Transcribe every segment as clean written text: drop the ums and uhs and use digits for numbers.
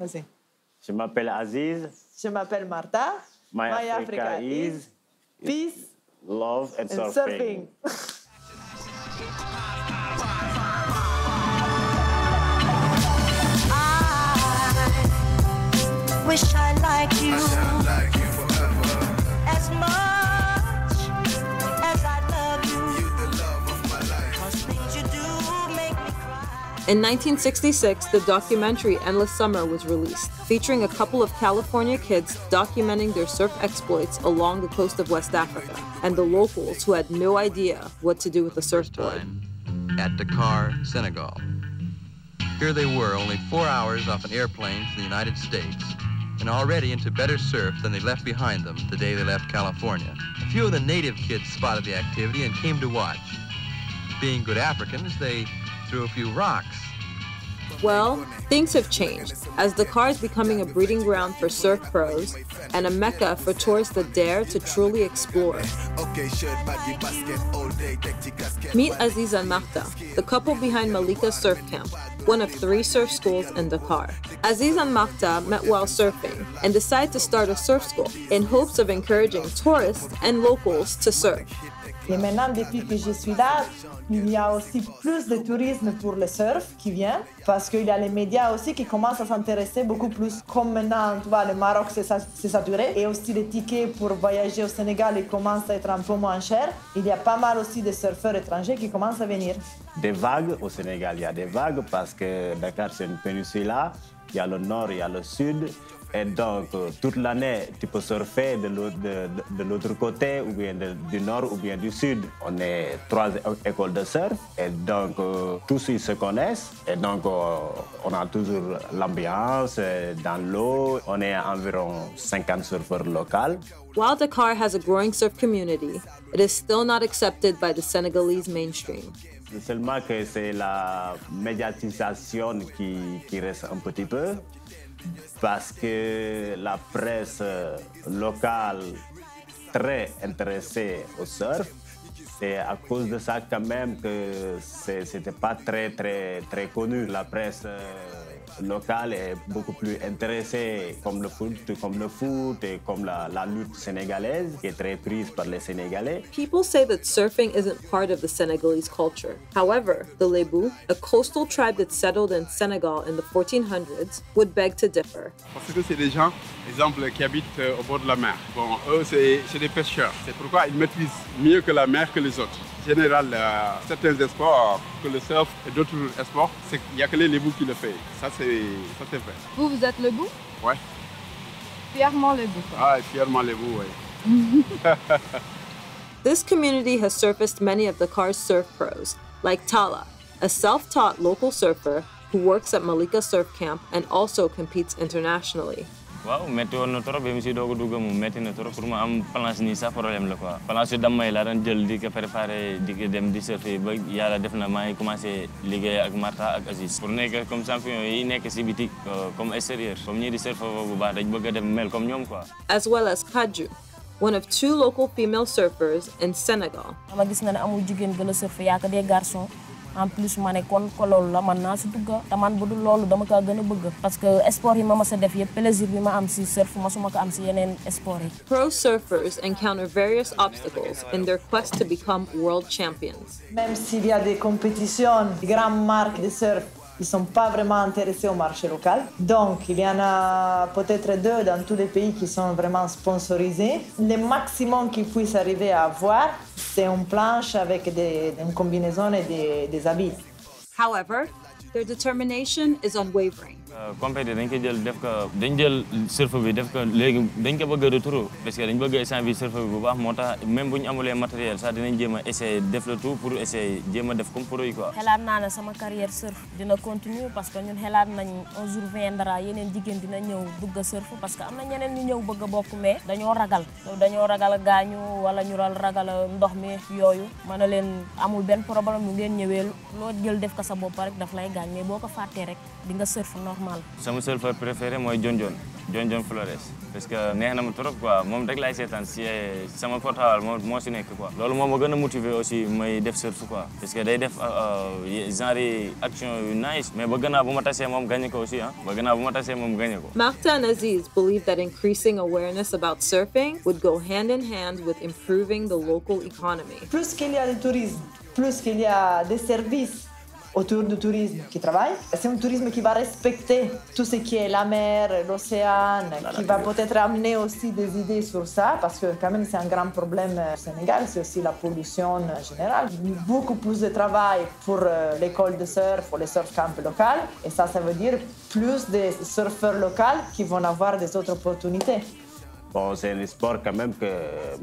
Vas-y. Je m'appelle Aziz. Je m'appelle Marta. My Africa is peace, love and surfing. surfing. Wish I liked you, as much as I love you. The love of my life. 'Cause things you do make me cry. In 1966, the documentary Endless Summer was released, featuring a couple of California kids documenting their surf exploits along the coast of West Africa, and the locals who had no idea what to do with the surfboard. At Dakar, Senegal. Here they were, only 4 hours off an airplane to the United States, and already into better surf than they left behind them the day they left California. A few of the native kids spotted the activity and came to watch. Being good Africans, they threw a few rocks. Well, things have changed, as Dakar is becoming a breeding ground for surf pros and a mecca for tourists that dare to truly explore. Meet Aziz and Marta, the couple behind Malika Surf Camp, one of 3 surf schools in Dakar. Aziz and Marta met while surfing and decided to start a surf school in hopes of encouraging tourists and locals to surf. Et maintenant, depuis que je suis là, il y a aussi plus de tourisme pour le surf qui vient, parce qu'il y a les médias aussi qui commencent à s'intéresser beaucoup plus. Comme maintenant, tu vois, le Maroc c'est saturé, et aussi les tickets pour voyager au Sénégal ils commencent à être un peu moins chers. Il y a pas mal aussi de surfeurs étrangers qui commencent à venir. Des vagues au Sénégal, il y a des vagues parce que Dakar c'est une péninsule, il y a le nord, il y a le sud. Et donc, toute l'année, tu peux surfer de l'autre côté, ou bien du nord, ou bien du sud. On est 3 écoles de surf, et donc, tous ils se connaissent. Et donc, on a toujours l'ambiance dans l'eau. On est environ 50 surfeurs locaux. While Dakar has a growing surf community, it is still not accepted by the Senegalese mainstream. Seulement que c'est la médiatisation qui reste un petit peu. Parce que la presse locale très intéressée au surf, c'est à cause de ça quand même que c'était pas très connu. La presse locale est beaucoup plus intéressée comme le foot et comme la lutte sénégalaise qui est très prise par les Sénégalais. People say that surfing isn't part of the Senegalese culture. However, the Lebu, a coastal tribe that settled in Senegal in the 1400s, would beg to differ. Parce que c'est des gens, exemple, qui habitent au bord de la mer. Bon, eux, c'est des pêcheurs. C'est pourquoi ils maîtrisent mieux que la mer que les autres. En général, certains sports, que le surf et d'autres sports, il n'y a que les Lébous qui le font. Ça, c'est vrai. Vous êtes Lebou? Ouais. Fièrement Lebou. Ah, fièrement Lébou, oui. This community has surfaced many of Dakar's surf pros, like Tala, a self-taught local surfer who works at Malika Surf Camp and also competes internationally. Waaw metti woon na trop ba mu si doog a dugg mu metti na trop pour ma am planche nii sax problème la quoi planche yu dammay laa daan jël di ko préparé di ko dem di surfer ba yàlla def na maa ngi commencé liggéey ak Marta ak Aziz pour nekk comme champion yi nekk si biti comme extérieur comme ñii di surfer bu baax dañ bëgg a dem mel comme ñoom quoi. As well as Kadju, one of 2 local female surfers in Senegal. dama gis na ne amul jigéen gën a surfer yaa ko des garçons. En plus ma ne kon ko loolu la man naa si dugga te man bu dul loolu dama kaa gën a bëgg parce que sport yi ma mas a def yëpp plaisir bi ma am si surf masuma ko am si yeneen sport yi. Pro surfers encounter various obstacles in their quest to become world champions. Même s'il y a des compétitions, des grandes marques de surf, ils ne sont pas vraiment intéressés au marché local. Donc, il y en a peut-être 2 dans tous les pays qui sont vraiment sponsorisés. Le maximum qu'ils puissent arriver à avoir, c'est une planche avec une combinaison et des habits. However, their determination is unwavering. Compété dañ ko jël def ko dañ jël surf bi def ko léegi dañ ko bëgg a retour parce que dañ bëgg a essayer bi surf bi bu baax moo tax même bu ñu amulee matériel sax dinañ jéem a essayer def le tout pour essayer jéem a def comme pro yi quoi. xelaat naa ne sama carrière surf dina continuer parce que ñun xelaat nañ un jour viendra yeneen jigéen dina ñëw bëgg a surf parce que am na ñeneen ñu ñëw bëgg a bokk mais dañoo ragal gaañu wala ñu ragal ndox mi yooyu mën na leen amul benn problème mu ngeen ñëwee loo jël def ko sa bopp rek daf lay gaañ gaañ mais boo ko fàttee rek di nga surf normal. sama surfeur préféré mooy John Flores parce que neex na ma trop quoi moom rek laay seetaan si sama portable moo si nekk quoi. loolu moo ma gën a motiver aussi may def surf quoi parce que day def genre action yu nice mais bëgg naa bu ma tasee moom gagné ko aussi Marta and Aziz believe that increasing awareness about surfing would go hand in hand with improving the local economy. Plus qu'il y a du tourisme, plus qu'il y a des services autour du tourisme qui travaillent, c'est un tourisme qui va respecter tout ce qui est la mer, l'océan, qui va peut-être amener aussi des idées sur ça, parce que quand même c'est un grand problème au Sénégal, c'est aussi la pollution générale. Beaucoup plus de travail pour l'école de surf ou les surf camps locaux, et ça veut dire plus de surfeurs locaux qui vont avoir des autres opportunités. Bon, c'est un sport quand même que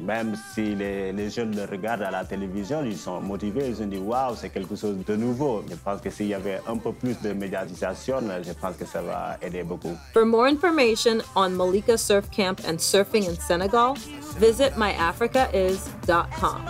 même si les jeunes le regardent à la télévision, ils sont motivés, ils se disent waouh, c'est quelque chose de nouveau. Je pense que s'il y avait un peu plus de médiatisation, je pense que ça va aider beaucoup. For more information on Malika Surf Camp and surfing in Senegal, visit myafricais.com.